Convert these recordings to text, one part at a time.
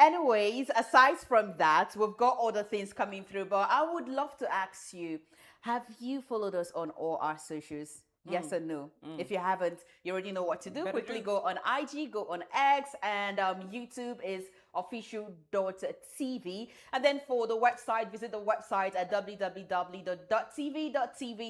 Anyways, aside from that, we've got other things coming through, but I would love to ask you, have you followed us on all our socials? Yes or no? If you haven't, you already know what to do. Quickly go on IG, go on X, and YouTube is official.tv. And then for the website, visit the website at www.dottv.tv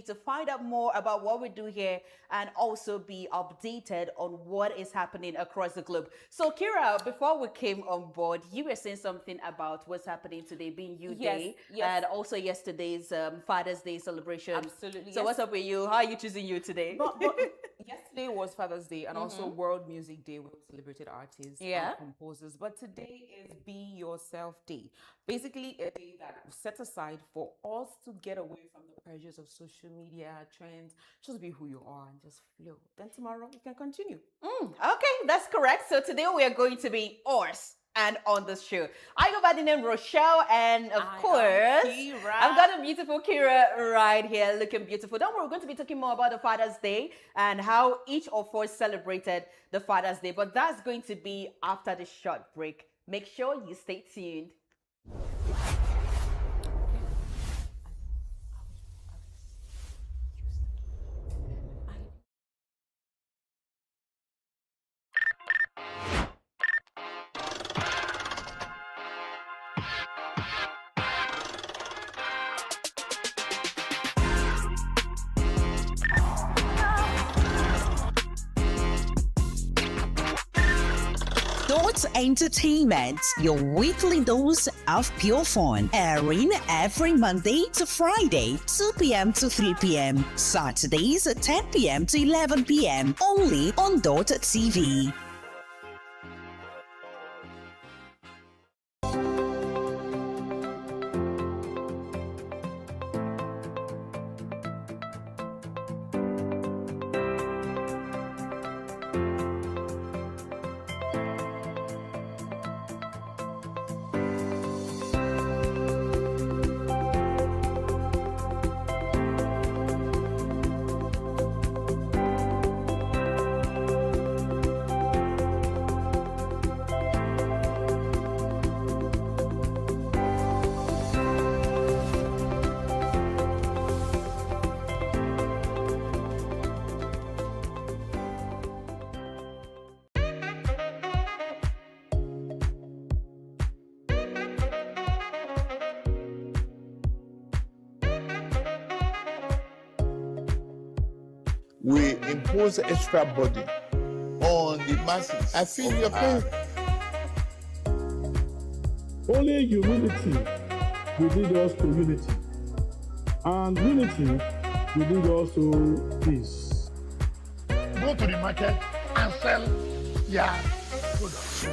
to find out more about what we do here and also be updated on what is happening across the globe. So, Kira, before we came on board, you were saying something about what's happening today being You Day and also yesterday's Father's Day celebration. Absolutely. So, what's up with you? How are you choosing you today? But yesterday was Father's Day and also World Music Day, where we celebrated artists and composers. But today is Be Yourself Day. Basically, a day that was set aside for us to get away from the pressures of social media trends. Just be who you are and just flow. Then tomorrow we can continue. Okay, that's correct. So today we are going to be us. And on the show, I go by the name Rochelle, and of course, I've got a beautiful Kira right here, looking beautiful. Don't worry, we're going to be talking more about the Father's Day and how each of us celebrated the Father's Day, but that's going to be after the short break. Make sure you stay tuned. Dott Entertainment, your weekly dose of pure fun, airing every Monday to Friday, 2 p.m. to 3 p.m. Saturdays, 10 p.m. to 11 p.m. Only on Dott TV. We impose extra burden on the masses. I feel you're paying. Only humility will lead us to unity, and unity will lead us to peace. Go to the market and sell your products.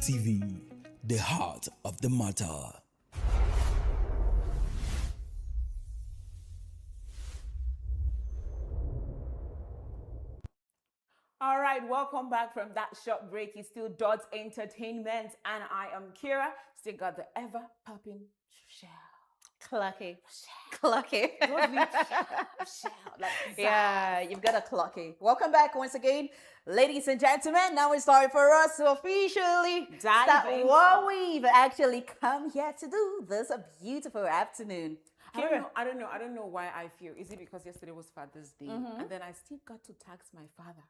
TV, the heart of the matter. All right, welcome back from that short break. It's still Dott Entertainment, and I am Kira. Still got the ever popping shell. Clucky. Clucky. Yeah, you've got a clucky. Welcome back once again, ladies and gentlemen. Now it's time for us to officially start what we've actually come here to do this beautiful afternoon. I don't know why I feel. Is it because yesterday was Father's Day, and then I still got to tax my father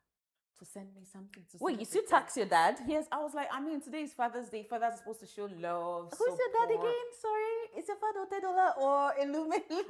to send me something to Wait, you still tax your dad? Yes, I was like, I mean, today is Father's Day. Fathers are supposed to show love. Who's your dad again? Sorry, is your father $10 or Illuminati?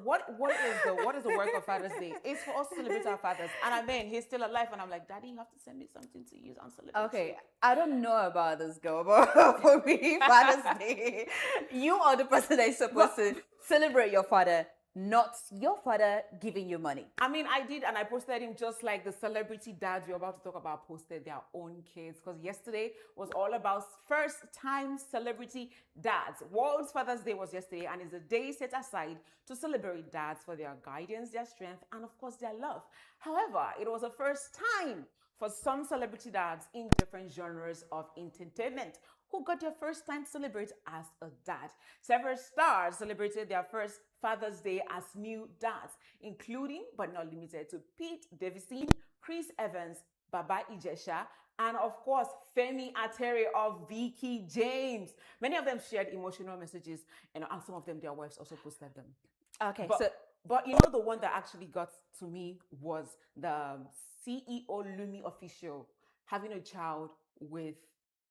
What is the work of Father's Day? It's for us to celebrate our fathers. And I mean, he's still alive, and I'm like, Daddy, you have to send me something to use on celebration. Okay, I don't know about this girl, but for me, Father's Day, you are the person that is supposed to celebrate your father, not your father giving you money. I mean, I did, and I posted him just like the celebrity dads we're about to talk about posted their own kids, because yesterday was all about first-time celebrity dads. World Father's Day was yesterday, and is a day set aside to celebrate dads for their guidance, their strength, and of course, their love. However, it was the first time for some celebrity dads in different genres of entertainment who got their first time to celebrate as a dad. Several stars celebrated their first Father's Day as new dads, including but not limited to Pete Davidson, Chris Evans, Baba Ijesha, and of course, Femi Atere of Vicky James. Many of them shared emotional messages, and some of them, their wives also posted them. Okay, but you know, the one that actually got to me was the CEO Lumi official having a child with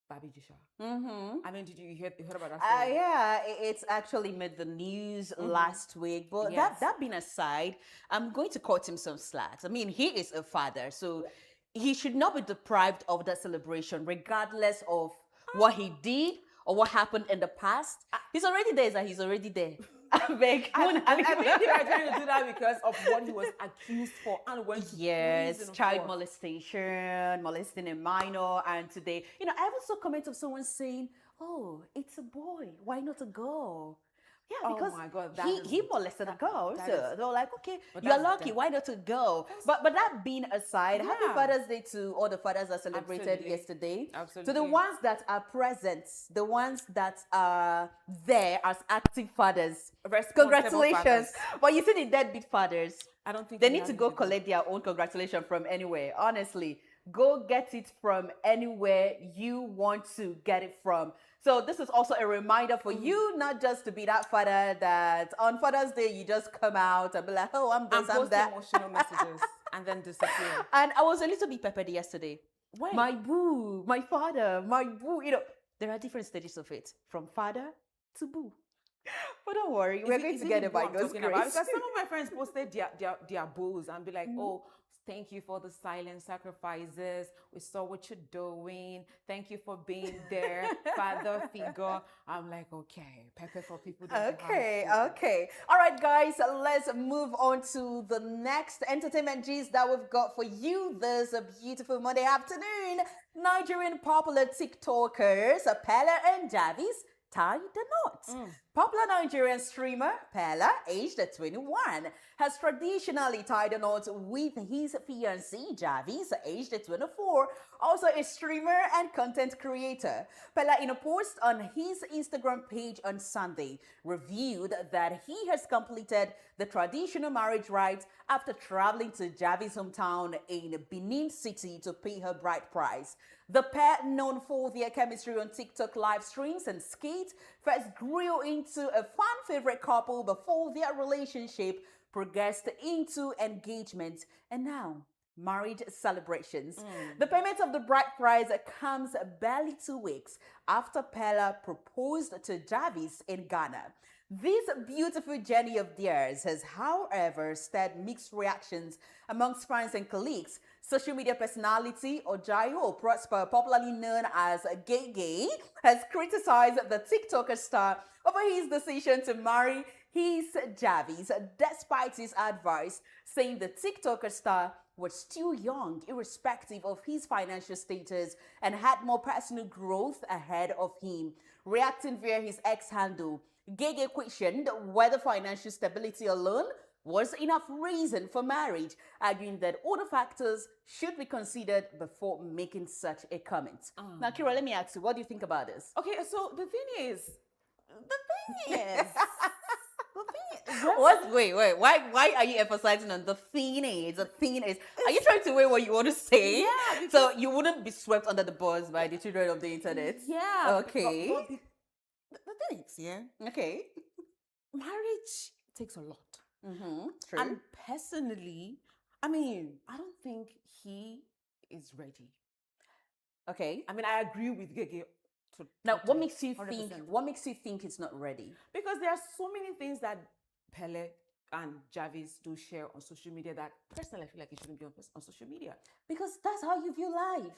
Babi Jisha. I mean, did you hear about that story? Yeah, it's actually made the news last week. But that being aside, I'm going to cut him some slacks. I mean, he is a father, so he should not be deprived of that celebration, regardless of what he did or what happened in the past. He's already there, he's already there. I beg. I think they are trying to do that because of what he was accused for and went to prison child for. molestation, molesting a minor, and today, I even saw comments of someone saying, "Oh, it's a boy. Why not a girl?" Yeah, because oh my God, he molested a girl. So they were like, okay, But you're that's lucky. death. Why not a girl? But that being aside, happy Father's Day to all the fathers that celebrated Absolutely. yesterday. Absolutely. To the ones that are present, the ones that are there as active fathers. Congratulations. Fathers. But you see the deadbeat fathers, I don't think they we need have to it go today. collect their own congratulation from anywhere. Honestly, go get it from anywhere you want to get it from. So this is also a reminder for you, not just to be that father that on Father's Day you just come out and be like, oh, I'm this, And I'm post that. emotional messages and then disappear. And I was a little bit peppered yesterday. When? My boo, my father, my boo. There are different stages of it, from father to boo. But don't worry, we're going to get it by God's grace. Because some of my friends posted their bulls and be like, oh, thank you for the silent sacrifices. We saw what you're doing. Thank you for being there, father figure. I'm like, okay, pepper for people. Okay. All right, guys, let's move on to the next entertainment gist that we've got for you this beautiful Monday afternoon. Nigerian popular TikTokers, Pella and Javis, tie the knot. Popular Nigerian streamer Pella, aged 21, has traditionally tied a knot with his fiancée Javis, aged 24, also a streamer and content creator. Pella, in a post on his Instagram page on Sunday, revealed that he has completed the traditional marriage rites after traveling to Javis' hometown in Benin City to pay her bride price. The pair, known for their chemistry on TikTok live streams and skits, first grew into a fan favorite couple before their relationship progressed into engagement and now marriage celebrations. The payment of the bride price comes barely 2 weeks after Pella proposed to Javis in Ghana. This beautiful journey of theirs has, however, stirred mixed reactions amongst fans and colleagues. Social media personality Ojayo Prosper, popularly known as Gay, has criticized the TikToker star over his decision to marry He's Javis, despite his advice, saying the TikToker star was still young, irrespective of his financial status, and had more personal growth ahead of him. Reacting via his X handle, Gege questioned whether financial stability alone was enough reason for marriage, arguing that other factors should be considered before making such a comment. Now, Kira, let me ask you, what do you think about this? Okay, so the thing is, Wait, why are you emphasizing on the thing is? The thing is, are you trying to weigh what you want to say? Yeah. So you wouldn't be swept under the bus by the children of the internet? Yeah. Okay. The thing is, yeah, Okay. marriage takes a lot. True. And personally, I mean, I don't think he is ready. Okay. I mean, I agree with Gege. Now, what makes you 100%. think? What makes you think it's not ready? Because there are so many things that Pele and Javis do share on social media that personally I feel like it shouldn't be on social media. Because that's how you view life.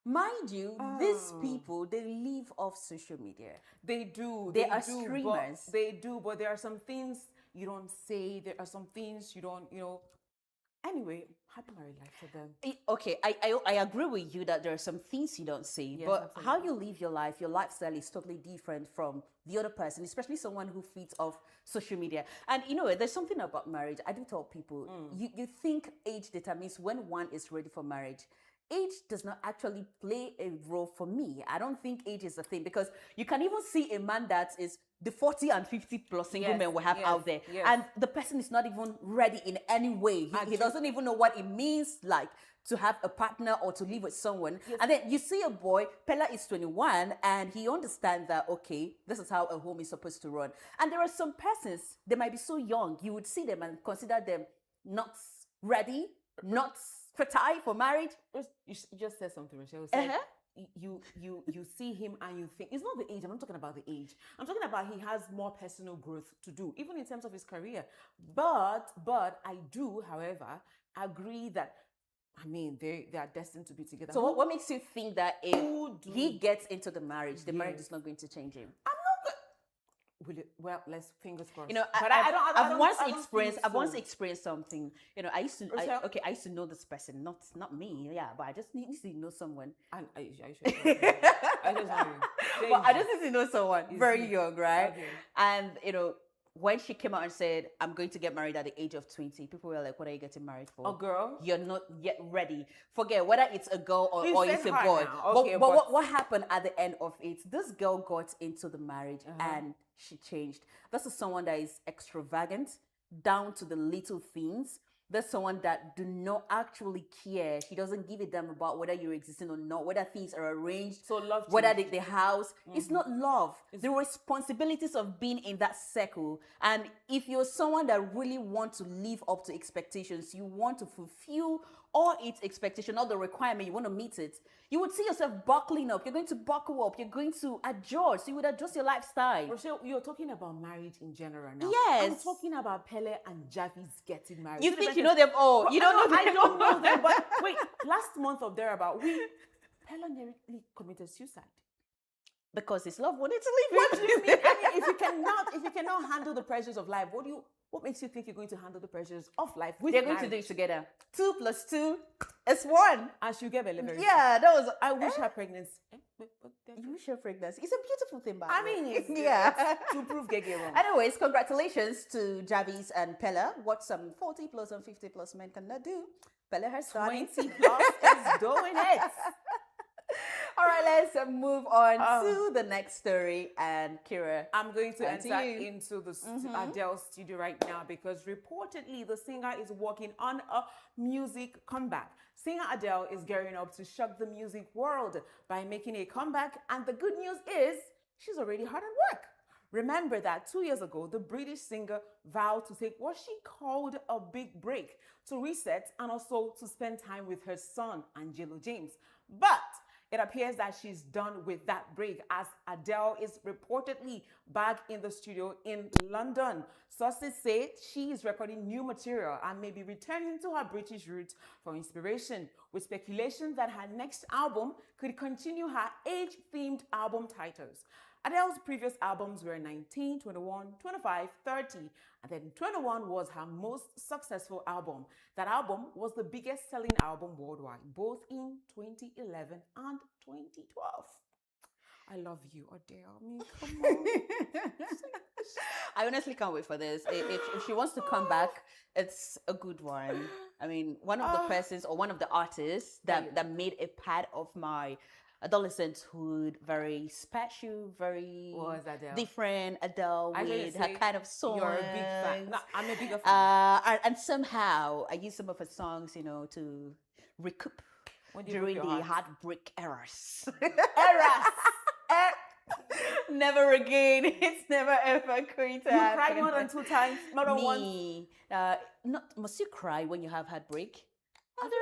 Mind you, these people, they live off social media. They do. They are do, streamers. But there are some things you don't say. There are some things you don't, Anyway, happy married life to them. Okay, I agree with you that there are some things you don't say, Yes, but absolutely. how you live your life, your lifestyle is totally different from the other person, especially someone who feeds off social media. And there's something about marriage. I do tell people, you think age determines when one is ready for marriage. Age does not actually play a role for me. I don't think age is a thing, because you can even see a man that is the 40 and 50 plus single men we have out there. Yes. And the person is not even ready in any way. He doesn't even know what it means like to have a partner or to live with someone. Yes. And then you see a boy, Pella is 21, and he understands that, okay, this is how a home is supposed to run. And there are some persons, they might be so young, you would see them and consider them not ready, not fertile for marriage. You just said something, Rochelle. You said, you see him and you think, it's not the age. I'm not talking about the age. I'm talking about he has more personal growth to do, even in terms of his career. But I do, however, agree that, I mean, they are destined to be together. So what makes you think that if he gets into the marriage, the marriage is not going to change him? Well, let's fingers crossed. But I've once experienced something. I used to know this person, not me, yeah, but I just need to know someone. And I just know you. Well, I just need to know someone very young, right? Okay. And when she came out and said, I'm going to get married at the age of 20, people were like, what are you getting married for? A girl? You're not yet ready. Forget whether it's a girl or it's a boy. Okay, but what happened at the end of it? This girl got into the marriage and she changed. This is someone that is extravagant, down to the little things. There's someone that do not actually care. She doesn't give a damn about whether you're existing or not, whether things are arranged, So love whether the house. It's not love. The responsibilities of being in that circle. And if you're someone that really want to live up to expectations, you want to fulfill all its expectation, all the requirement, you want to meet it, you would see yourself buckling up. You're going to buckle up. You're going to adjust. You would adjust your lifestyle. Rochelle, you're talking about marriage in general now. Yes. I'm talking about Pele and Javis getting married. You think you know them all. Well, You don't know them. I don't know them, but wait, last month or thereabout, Pele nearly committed suicide. Because his love wanted to leave What him. do you mean? I mean, if you cannot handle the pressures of life, what makes you think you're going to handle the pressures of life with They're going to do it together. 2 + 2 is 1. And she'll get very very Yeah, that was. I wish her pregnancy. You wish her pregnancy. It's a beautiful thing, by I the way. mean, it's, yeah. to prove Gege wrong. Anyways, congratulations to Javis and Pella. What some 40 plus and 50 plus men cannot do. Pella has started. 20 plus is doing it. All right, let's move on to the next story. And Kira, I'm going to on to enter you. into the Adele studio right now because reportedly the singer is working on a music comeback. Singer Adele is gearing up to shock the music world by making a comeback, and the good news is she's already hard at work. Remember that 2 years ago, the British singer vowed to take what she called a big break to reset and also to spend time with her son, Angelo James. But it appears that she's done with that break as Adele is reportedly back in the studio in London. Sources say she is recording new material and may be returning to her British roots for inspiration, with speculation that her next album could continue her age-themed album titles. Adele's previous albums were 19, 21, 25, 30, and then 21 was her most successful album. That album was the biggest selling album worldwide, both in 2011 and 2012. I love you, Adele. I mean, come on. I honestly can't wait for this. If she wants to come back, it's a good one. I mean, one of the persons or one of the artists that made a part of my adolescenthood very special, very different. Adele with her kind of song. You're a big fan. No, I'm a bigger fan. And somehow I use some of her songs, to recoup during the heartbreak eras. Never again. It's never ever going to happen. You cried more than 2 times, more than once. Must you cry when you have heartbreak? I feel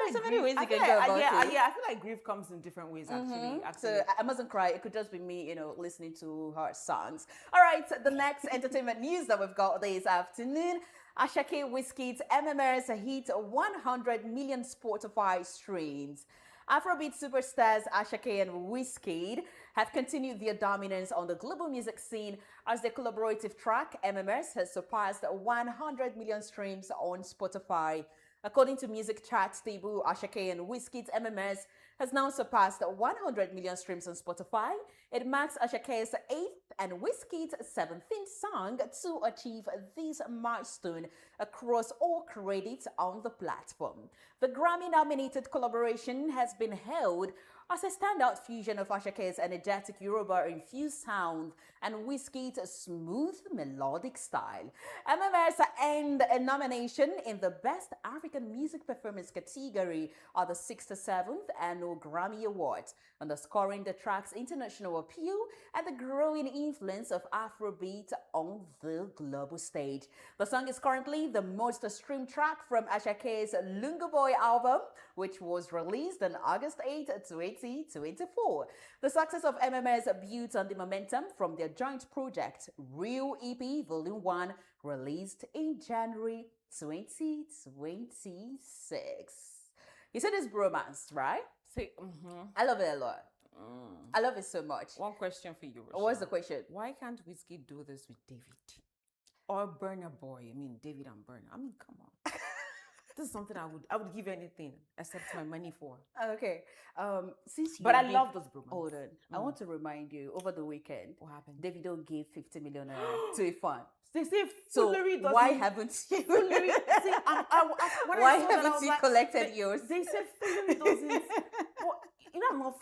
I feel like grief comes in different ways, actually. So I mustn't cry. It could just be me, listening to her songs. All right, the next entertainment news that we've got this afternoon. Ashake Wizkid's MMR's hit 100 million Spotify streams. Afrobeat superstars Ashake and Wizkid have continued their dominance on the global music scene as their collaborative track MMRs has surpassed 100 million streams on Spotify. According to music charts table, Ashake and Wizkid's MMRs has now surpassed 100 million streams on Spotify. It marks Ashake's 8th and Wizkid's 17th song to achieve this milestone across all credits on the platform. The Grammy-nominated collaboration has been hailed as a standout fusion of Ashake's energetic Yoruba-infused sound and Wizkid's smooth melodic style. MMRs earned a nomination in the Best African Music Performance category at the 67th Annual Grammy Awards, underscoring the track's international appeal and the growing influence of Afrobeat on the global stage. The song is currently the most streamed track from Ashake's Lungu Boy album, which was released on August 8, 2024. The success of MMRs builds on the momentum from their joint project, Real EP Volume 1, released in January 2026. You said it's bromance, right? I love it a lot. I love it so much. One question for you, Rochelle. What's the question? Why can't Wizkid do this with David? Or Burna Boy? I mean, David and Burna. I mean, come on. This is something I would give anything except my money for. Okay. But I love those bromance. Hold on. I want to remind you, over the weekend, what happened? Davido gave 50 million to a fund. They say so why haven't you? Why haven't you collected yours? They said Foolery doesn't. Well, I'm not.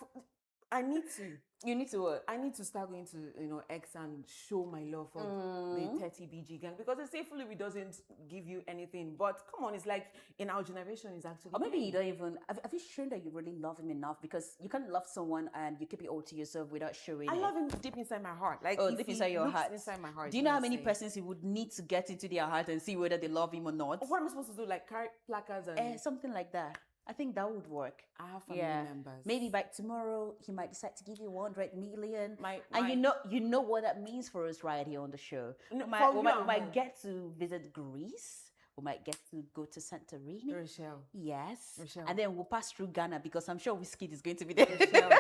I need to. You need to what? I need to start going to X and show my love for the 30 BG gang, because they say Foolery doesn't give you anything. But come on, it's like in our generation, it's actually. Or maybe you don't even. Have you shown that you really love him enough? Because you can't love someone and you keep it all to yourself without showing I it. love him deep inside my heart. Like deep inside your heart. Inside my heart. Do you know how many persons you would need to get into their heart and see whether they love him or not? What am I supposed to do? Like carry placards and something like that. I think that would work. I have family members. Maybe by tomorrow he might decide to give you 100 million. And you know what that means for us right here on the show. We might get to visit Greece. We might get to go to Santorini. Rochelle. Yes. Rochelle. And then we'll pass through Ghana because I'm sure Wizkid is going to be there. Rochelle.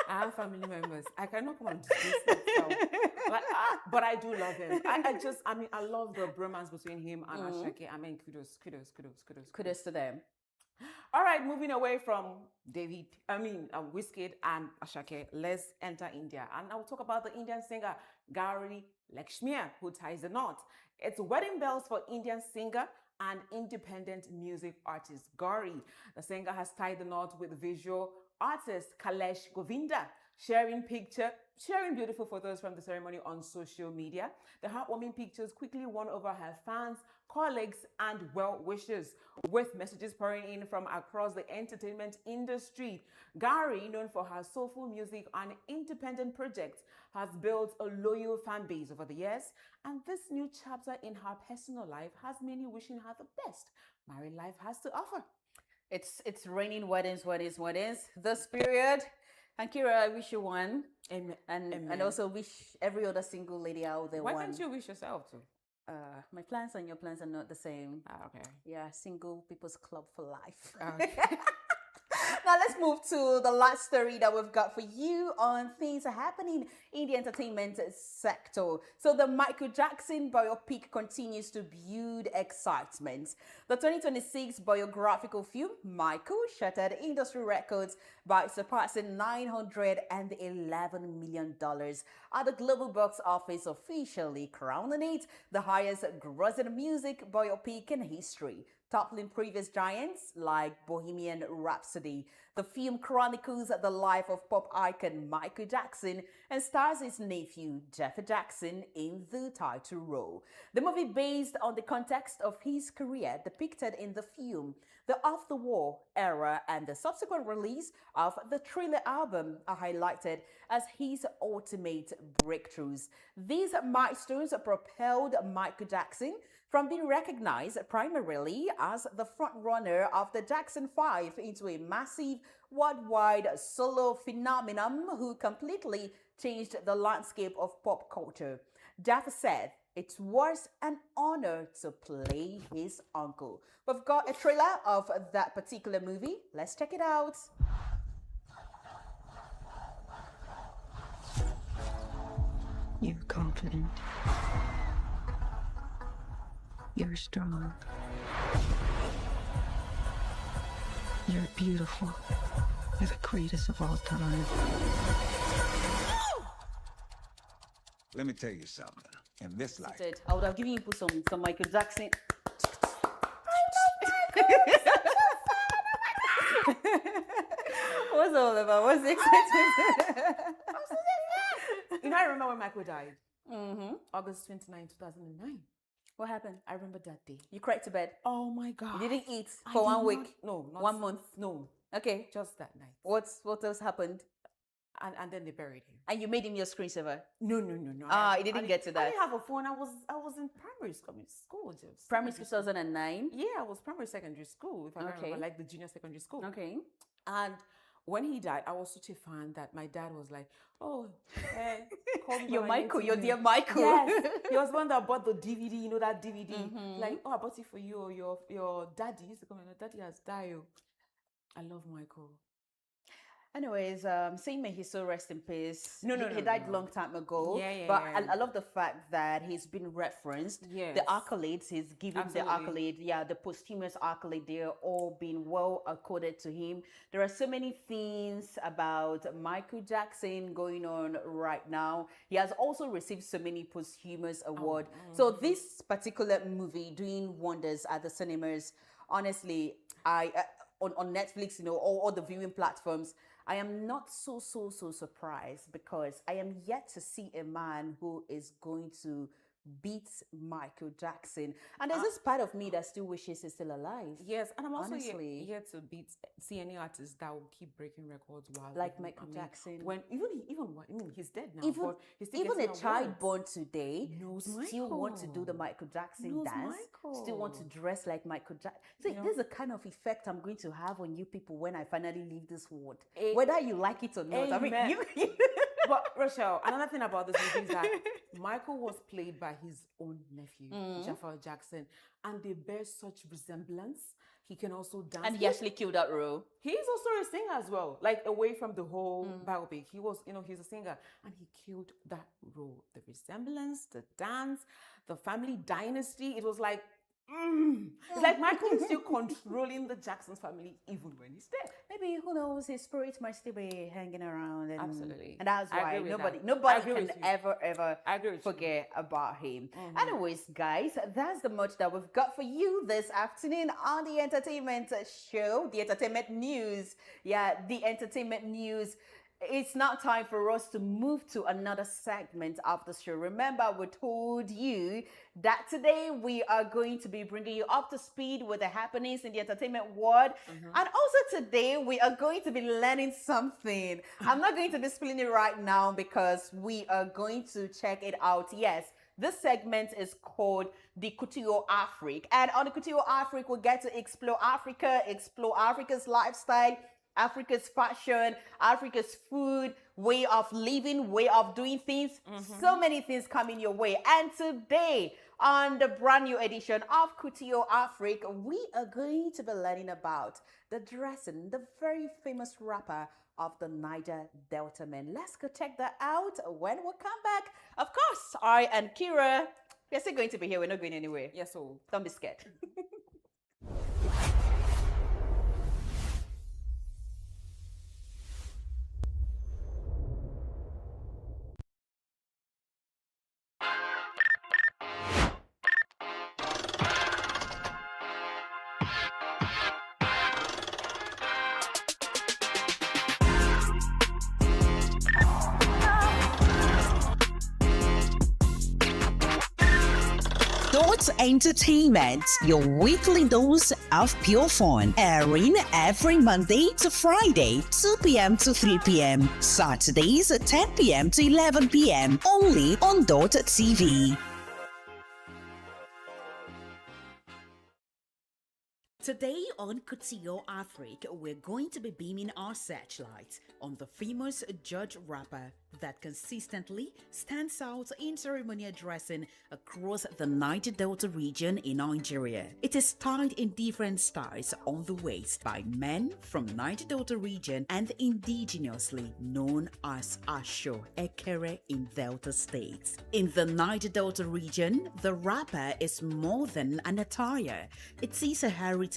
I have family members. I cannot come and disgrace myself. But I do love him. I love the bromance between him and Ashake. I mean, kudos to them. All right, moving away from Wizkid and Ashake, let's enter India. And I will talk about the Indian singer Gauri Lakshmiya, who ties the knot. It's wedding bells for Indian singer and independent music artist Gauri. The singer has tied the knot with visual artist Kailash Govinda, sharing beautiful photos from the ceremony on social media. The heartwarming pictures quickly won over her fans, colleagues, and well-wishers, with messages pouring in from across the entertainment industry. Gauri, known for her soulful music and independent projects, has built a loyal fan base over the years, and this new chapter in her personal life has many wishing her the best married life has to offer. It's raining weddings this period. And Kira, I wish you one. Amen. And also wish every other single lady out there one. Why can't you wish yourself too? My plans and your plans are not the same. Okay. Yeah, single people's club for life. Okay. Now let's move to the last story that we've got for you on things happening in the entertainment sector. So the Michael Jackson biopic continues to build excitement. The 2026 biographical film, Michael, shattered industry records by surpassing $911 million at the global box office, officially crowning it the highest grossing music biopic in history, toppling previous giants like Bohemian Rhapsody. The film chronicles the life of pop icon Michael Jackson and stars his nephew, Jeff Jackson, in the title role. The movie, based on the context of his career depicted in the film, the after-war era and the subsequent release of the Thriller album, are highlighted as his ultimate breakthroughs. These milestones propelled Michael Jackson from being recognized primarily as the frontrunner of the Jackson 5 into a massive worldwide solo phenomenon who completely changed the landscape of pop culture. Jeff said it was an honor to play his uncle. We've got a trailer of that particular movie. Let's check it out. You're confident. You're strong. You're beautiful. You're the greatest of all time. Let me tell you something. In this life, I would have given you some Michael Jackson. What's all about? What's the excitement? I remember when Michael died. August 29, 2009. What happened? I remember that day. You cried to bed. Oh my God. You didn't eat I for did 1 week. No, not 1 month. No, Okay. just that night. What else happened? And then they buried him. And you made him your screensaver. No. You didn't get to I that. didn't have a phone. I was in primary school. Just Primary school 2009. Yeah, I was primary secondary school. If I remember, like the junior secondary school. Okay. And when he died, I was such a fan that my dad was like, "Oh, call me by Your my Michael, native your name." dear Michael. Yes, he was one that bought the DVD. You know that DVD? Like, oh, I bought it for you. Or your daddy used to come and daddy has died. Oh. I love Michael. Anyways, saying may he so rest in peace. No, He died long time ago. Yeah, But yeah. I love the fact that he's been referenced. Yes. The accolades he's given, the Absolutely. accolade, the posthumous accolade, they're all been well accorded to him. There are so many things about Michael Jackson going on right now. He has also received so many posthumous awards. So this particular movie doing wonders at the cinemas. Honestly, on Netflix, all the viewing platforms, I am not so surprised because I am yet to see a man who is going to beat Michael Jackson. And there's this part of me that still wishes he's still alive. Yes, and I'm also Honestly. yet to see any artist that will keep breaking records while Like living. Michael Jackson. When he's dead now. Even, but he's still even a getting child awards. born today Knows still want to do Michael. the Michael Jackson Knows dance, still want to Michael. dress like Michael Jackson. See, this is the kind of effect I'm going to have on you people when I finally leave this world. Whether you like it or not. I mean, Amen. you But Rochelle, another thing about this movie is that Michael was played by his own nephew, Jafar Jackson, and they bear such resemblance. He can also dance. and he actually killed that role. He's also a singer as well. Like away from the whole biopic, he was, he's a singer, and he killed that role. The resemblance, the dance, the family dynasty. It was like, it's like Michael is still controlling the Jackson's family even when he's dead. Maybe, who knows, his spirit might still be hanging around. And, Absolutely. And that's I why agree with nobody that. I agree can with you. ever I agree with you. forget about him. Anyways, guys, that's the much that we've got for you this afternoon on the entertainment show, the entertainment news. Yeah, the entertainment news. It's now time for us to move to another segment of the show. Remember, we told you that today we are going to be bringing you up to speed with the happenings in the entertainment world. And also today we are going to be learning something. I'm not going to be spilling it right now because we are going to check it out. Yes, this segment is called the Couture Afrique. And on the Couture Afrique, we'll get to explore Africa, explore Africa's lifestyle, Africa's fashion, Africa's food, way of living, way of doing things. So many things coming your way. And today, On the brand new edition of Kutio Africa, we are going to be learning about the dressing, the very famous rapper of the Niger Delta men. Let's go check that out when we come back. Of course, I and Kira, we're still going to be here. We're not going anywhere. Yes, so don't be scared. Dott Entertainment, your weekly dose of pure fun, airing every Monday to Friday, 2 p.m. to 3 p.m. Saturdays, 10 p.m. to 11 p.m. Only on Dott TV. Today on Kutio Africa, we're going to be beaming our searchlights on the famous judge rapper that consistently stands out in ceremonial dressing across the Niger Delta region in Nigeria. It is tied in different styles on the waist by men from Niger Delta region and indigenously known as Asho Ekere in Delta states. In the Niger Delta region, the rapper is more than an attire. It is a heritage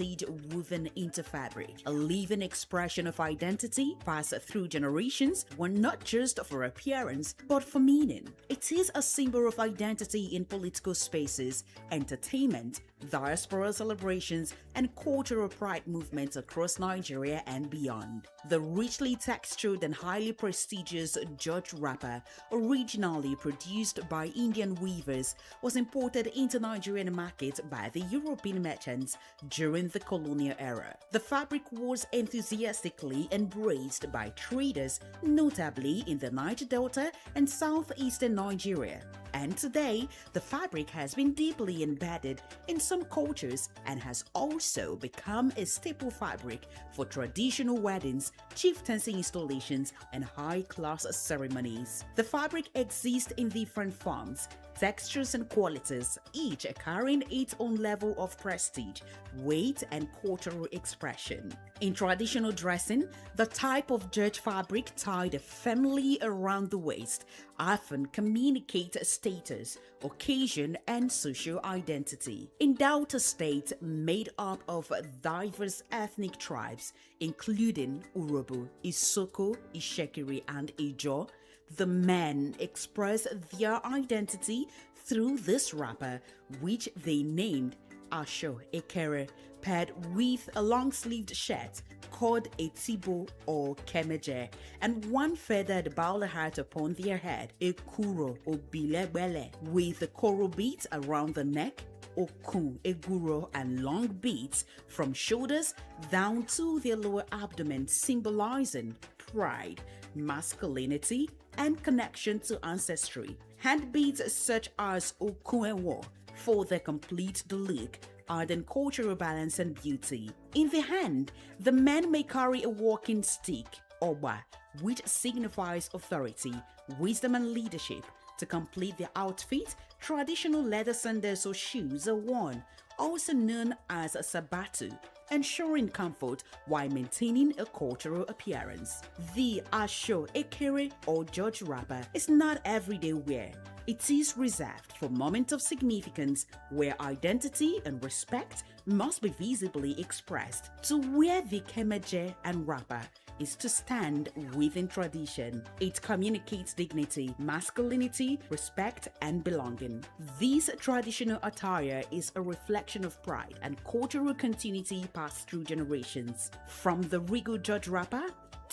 woven into fabric, a living expression of identity passed through generations, one not just for appearance but for meaning. It is a symbol of identity in political spaces, entertainment, diaspora celebrations, and cultural pride movements across Nigeria and beyond. The richly textured and highly prestigious George wrapper, originally produced by Indian weavers, was imported into Nigerian market by the European merchants during the colonial era. The fabric was enthusiastically embraced by traders, notably in the Niger Delta and southeastern Nigeria. And today, the fabric has been deeply embedded in some cultures and has also become a staple fabric for traditional weddings, chieftaincy installations, and high-class ceremonies. The fabric exists in different forms, textures, and qualities, each carrying its own level of prestige, weight, and cultural expression. In traditional dressing, the type of George fabric tied firmly around the waist often communicates status, occasion, and social identity. In Delta State, made up of diverse ethnic tribes, including Urobo, Isoko, Ishekiri, and Ijo, the men express their identity through this wrapper, which they named Asho Ekere, paired with a long-sleeved shirt called a tibo or kemeje, and one feathered bowler hat upon their head, a kuro or bilebele, with the coral beads around the neck, oku, eguro, and long beads from shoulders down to their lower abdomen, symbolizing pride, masculinity, and connection to ancestry. Hand beads such as okuewo for the complete the look, adding cultural balance and beauty. In the hand, the men may carry a walking stick, oba, which signifies authority, wisdom, and leadership. To complete their outfit, traditional leather sandals or shoes are worn, also known as a sabatu, ensuring comfort while maintaining a cultural appearance. The Asho Ekere or George wrapper is not everyday wear. It is reserved for moments of significance where identity and respect must be visibly expressed. To wear the kemeje and wrapper is to stand within tradition. It communicates dignity, masculinity, respect, and belonging. This traditional attire is a reflection of pride and cultural continuity passed through generations. From the regal George wrapper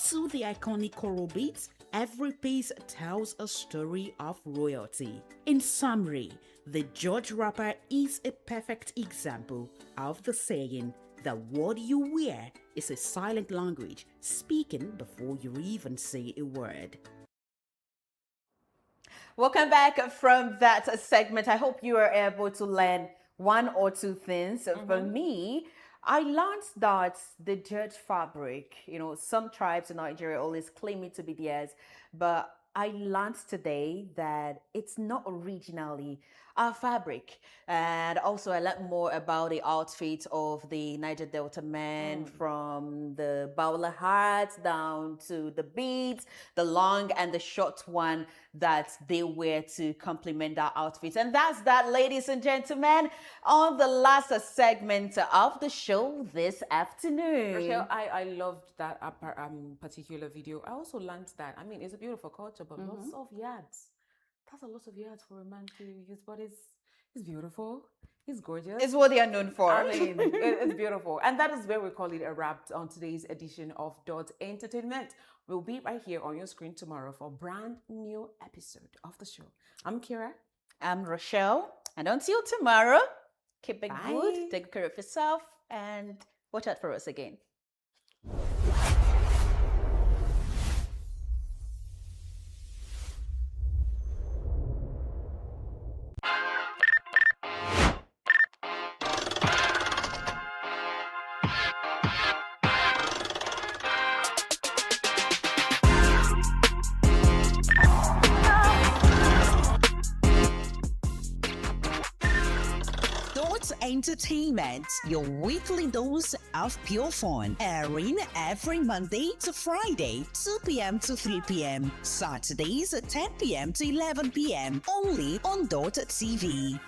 to the iconic coral beads, every piece tells a story of royalty. In summary, the George wrapper is a perfect example of the saying, "The word you wear is a silent language, speaking before you even say a word." Welcome back from that segment. I hope you are able to learn one or two things. For me, I learned that the George fabric, some tribes in Nigeria always claim it to be theirs, but I learned today that it's not originally our fabric. And also I learned more about the outfit of the Niger Delta men, from the bowler hats down to the beads, the long and the short one that they wear to complement our outfits. And that's that, ladies and gentlemen, on the last segment of the show this afternoon. Rochelle, I loved that particular video. I also learned that, I mean, it's a beautiful culture, but lots of yards. That's a lot of yards for a man to use, but it's beautiful. It's gorgeous. It's what they are known for. I mean, it's beautiful. And that is where we call it a wrap on today's edition of Dott Entertainment. We'll be right here on your screen tomorrow for a brand new episode of the show. I'm Kira. I'm Rochelle. And until tomorrow, keep it Bye. good, take care of yourself, and watch out for us again. Dott Entertainment, your weekly dose of pure fun, airing every Monday to Friday, 2 p.m. to 3 p.m. Saturdays, 10 p.m. to 11 p.m. only on Dott TV.